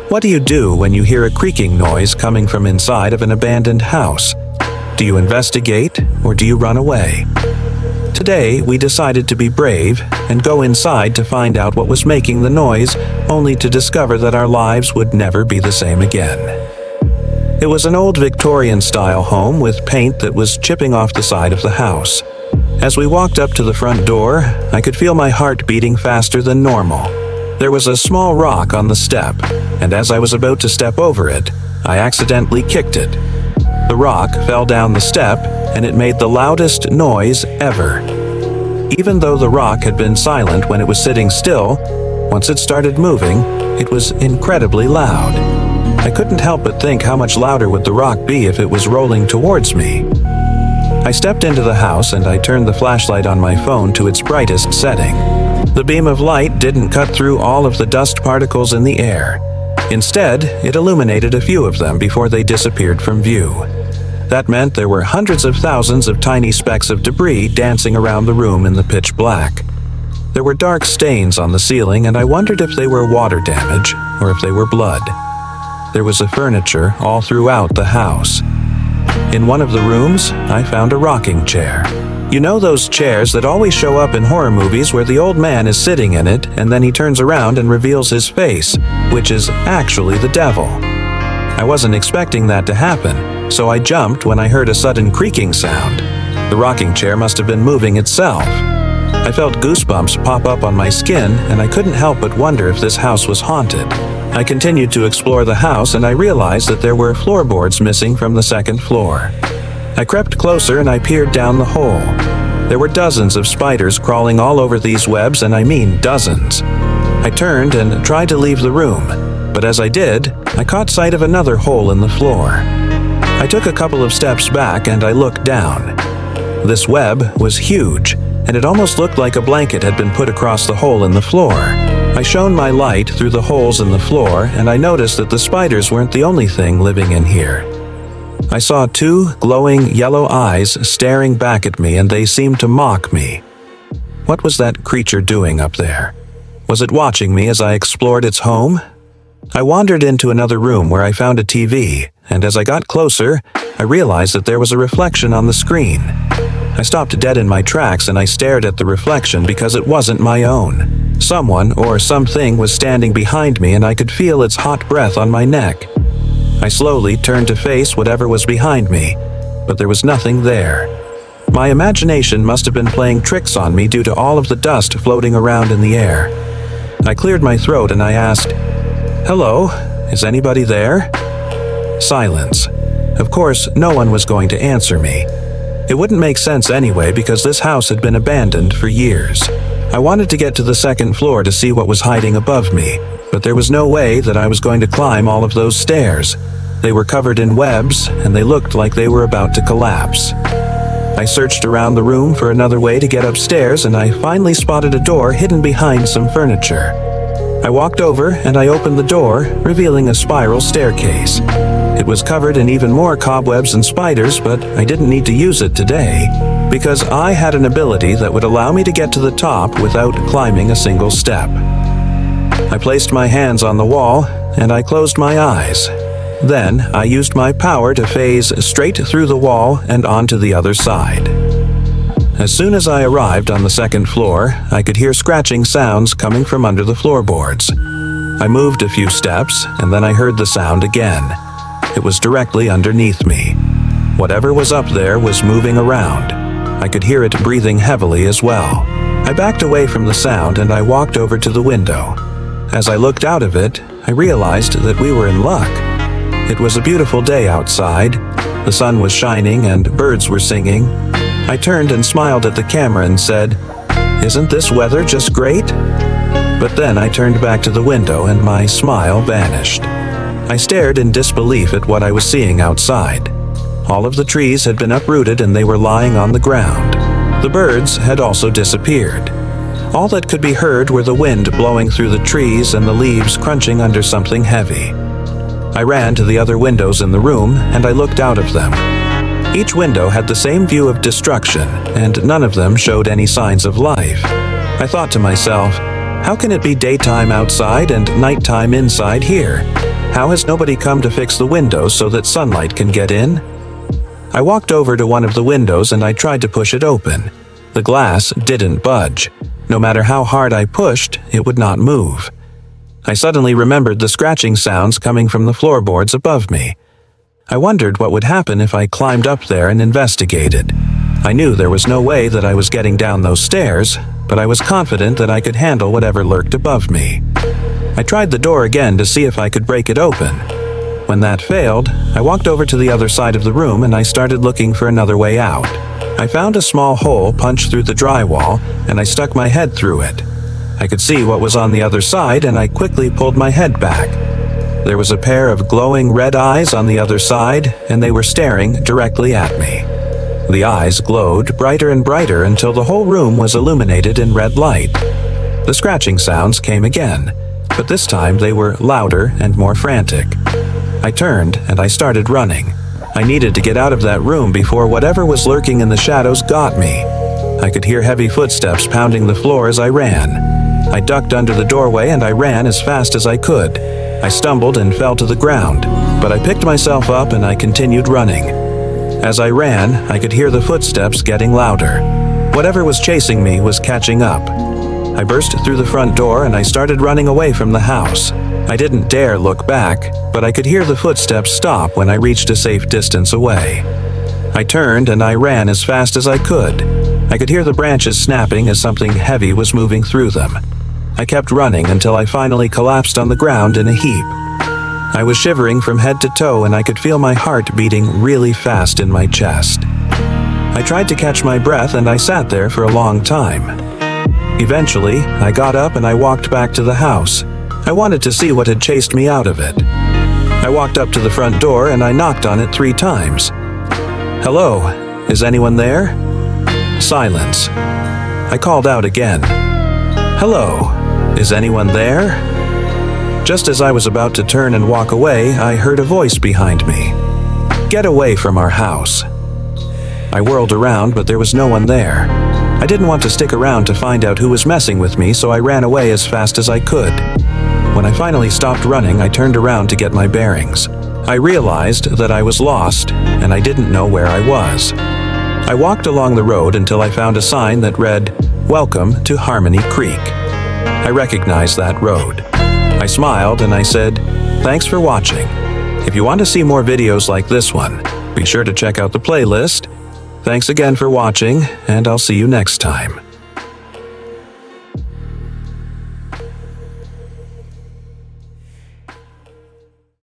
What do you do when you hear a creaking noise coming from inside of an abandoned house? Do you investigate or do you run away? Today, we decided to be brave and go inside to find out what was making the noise, only to discover that our lives would never be the same again. It was an old Victorian-style home with paint that was chipping off the side of the house. As we walked up to the front door, I could feel my heart beating faster than normal. There was a small rock on the step, and as I was about to step over it, I accidentally kicked it. The rock fell down the step, and it made the loudest noise ever. Even though the rock had been silent when it was sitting still, once it started moving, it was incredibly loud. I couldn't help but think how much louder would the rock be if it was rolling towards me. I stepped into the house and I turned the flashlight on my phone to its brightest setting. The beam of light didn't cut through all of the dust particles in the air. Instead, it illuminated a few of them before they disappeared from view. That meant there were hundreds of thousands of tiny specks of debris dancing around the room in the pitch black. There were dark stains on the ceiling, and I wondered if they were water damage or if they were blood. There was furniture all throughout the house. In one of the rooms, I found a rocking chair. You know those chairs that always show up in horror movies where the old man is sitting in it and then he turns around and reveals his face, which is actually the devil. I wasn't expecting that to happen, so I jumped when I heard a sudden creaking sound. The rocking chair must have been moving itself. I felt goosebumps pop up on my skin, and I couldn't help but wonder if this house was haunted. I continued to explore the house, and I realized that there were floorboards missing from the second floor. I crept closer and I peered down the hole. There were dozens of spiders crawling all over these webs, and I mean dozens. I turned and tried to leave the room, but as I did, I caught sight of another hole in the floor. I took a couple of steps back and I looked down. This web was huge, and it almost looked like a blanket had been put across the hole in the floor. I shone my light through the holes in the floor, and I noticed that the spiders weren't the only thing living in here. I saw two glowing yellow eyes staring back at me, and they seemed to mock me. What was that creature doing up there? Was it watching me as I explored its home? I wandered into another room where I found a TV, and as I got closer, I realized that there was a reflection on the screen. I stopped dead in my tracks and I stared at the reflection because it wasn't my own. Someone or something was standing behind me, and I could feel its hot breath on my neck. I slowly turned to face whatever was behind me, but there was nothing there. My imagination must have been playing tricks on me due to all of the dust floating around in the air. I cleared my throat and I asked, "Hello, is anybody there?" Silence. Of course, no one was going to answer me. It wouldn't make sense anyway because this house had been abandoned for years. I wanted to get to the second floor to see what was hiding above me, but there was no way that I was going to climb all of those stairs. They were covered in webs, and they looked like they were about to collapse. I searched around the room for another way to get upstairs, and I finally spotted a door hidden behind some furniture. I walked over and I opened the door, revealing a spiral staircase. It was covered in even more cobwebs and spiders, but I didn't need to use it today, because I had an ability that would allow me to get to the top without climbing a single step. I placed my hands on the wall and I closed my eyes. Then I used my power to phase straight through the wall and onto the other side. As soon as I arrived on the second floor, I could hear scratching sounds coming from under the floorboards. I moved a few steps and then I heard the sound again. It was directly underneath me. Whatever was up there was moving around. I could hear it breathing heavily as well. I backed away from the sound and I walked over to the window. As I looked out of it, I realized that we were in luck. It was a beautiful day outside. The sun was shining and birds were singing. I turned and smiled at the camera and said, "Isn't this weather just great?" But then I turned back to the window and my smile vanished. I stared in disbelief at what I was seeing outside. All of the trees had been uprooted and they were lying on the ground. The birds had also disappeared. All that could be heard were the wind blowing through the trees and the leaves crunching under something heavy. I ran to the other windows in the room and I looked out of them. Each window had the same view of destruction, and none of them showed any signs of life. I thought to myself, how can it be daytime outside and nighttime inside here? How has nobody come to fix the windows so that sunlight can get in? I walked over to one of the windows and I tried to push it open. The glass didn't budge. No matter how hard I pushed, it would not move. I suddenly remembered the scratching sounds coming from the floorboards above me. I wondered what would happen if I climbed up there and investigated. I knew there was no way that I was getting down those stairs, but I was confident that I could handle whatever lurked above me. I tried the door again to see if I could break it open. When that failed, I walked over to the other side of the room and I started looking for another way out. I found a small hole punched through the drywall and I stuck my head through it. I could see what was on the other side and I quickly pulled my head back. There was a pair of glowing red eyes on the other side and they were staring directly at me. The eyes glowed brighter and brighter until the whole room was illuminated in red light. The scratching sounds came again, but this time they were louder and more frantic. I turned and I started running. I needed to get out of that room before whatever was lurking in the shadows got me. I could hear heavy footsteps pounding the floor as I ran. I ducked under the doorway and I ran as fast as I could. I stumbled and fell to the ground, but I picked myself up and I continued running. As I ran, I could hear the footsteps getting louder. Whatever was chasing me was catching up. I burst through the front door and I started running away from the house. I didn't dare look back, but I could hear the footsteps stop when I reached a safe distance away. I turned and I ran as fast as I could. I could hear the branches snapping as something heavy was moving through them. I kept running until I finally collapsed on the ground in a heap. I was shivering from head to toe and I could feel my heart beating really fast in my chest. I tried to catch my breath and I sat there for a long time. Eventually, I got up and I walked back to the house. I wanted to see what had chased me out of it. I walked up to the front door and I knocked on it 3 times. "Hello, is anyone there?" Silence. I called out again. "Hello, is anyone there?" Just as I was about to turn and walk away, I heard a voice behind me. "Get away from our house." I whirled around, but there was no one there. I didn't want to stick around to find out who was messing with me, so I ran away as fast as I could. When I finally stopped running, I turned around to get my bearings. I realized that I was lost, and I didn't know where I was. I walked along the road until I found a sign that read, "Welcome to Harmony Creek." I recognized that road. I smiled and I said, "Thanks for watching. If you want to see more videos like this one, be sure to check out the playlist. Thanks again for watching, and I'll see you next time."